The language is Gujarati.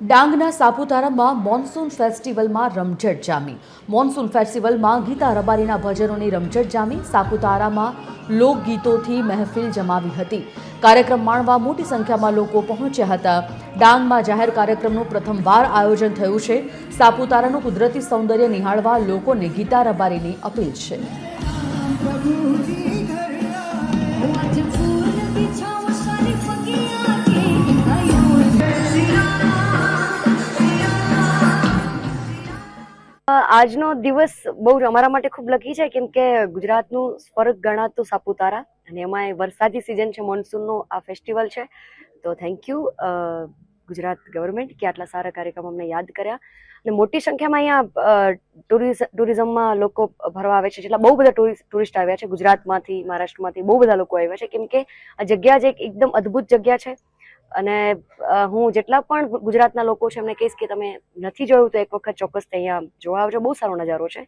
ડાંગના સાપુતારામાં મોન્સૂન ફેસ્ટિવલમાં રમઝટ જામી. મોન્સૂન ફેસ્ટિવલમાં ગીતા રબારીના ભજનોની રમઝટ જામી. સાપુતારામાં લોકગીતોથી મહેફિલ જમાવી હતી. કાર્યક્રમ માણવા મોટી સંખ્યામાં લોકો પહોંચ્યા હતા. ડાંગમાં જાહેર કાર્યક્રમનું પ્રથમવાર આયોજન થયું છે. સાપુતારાનું કુદરતી સૌંદર્ય નિહાળવા લોકોને ગીતા રબારીની અપીલ છે. આજનો દિવસ બહુ જ અમારા માટે ખૂબ લકી છે, કેમ કે ગુજરાતનું સ્વર્ગ ગણાતું સાપુતારા અને એમાં વરસાદી સિઝન છે, મોન્સૂનનો આ ફેસ્ટિવલ છે. તો થેન્ક યુ ગુજરાત ગવર્મેન્ટ કે આટલા સારા કાર્યક્રમ અમને યાદ કર્યા. અને મોટી સંખ્યામાં અહીંયા ટુરિઝમમાં લોકો ભરવા આવે છે. જેટલા બહુ બધા ટુરિસ્ટ આવ્યા છે ગુજરાતમાંથી, મહારાષ્ટ્રમાંથી બહુ બધા લોકો આવ્યા છે, કેમ કે આ જગ્યા જ એક એકદમ અદ્ભુત જગ્યા છે. અને હું જેટલા પણ ગુજરાતના લોકો છે એમને કહીશ કે તમે નથી જોયું તો એક વખત ચોક્કસ અહીંયા જોવા આવજો. બહુ સારો નજારો છે.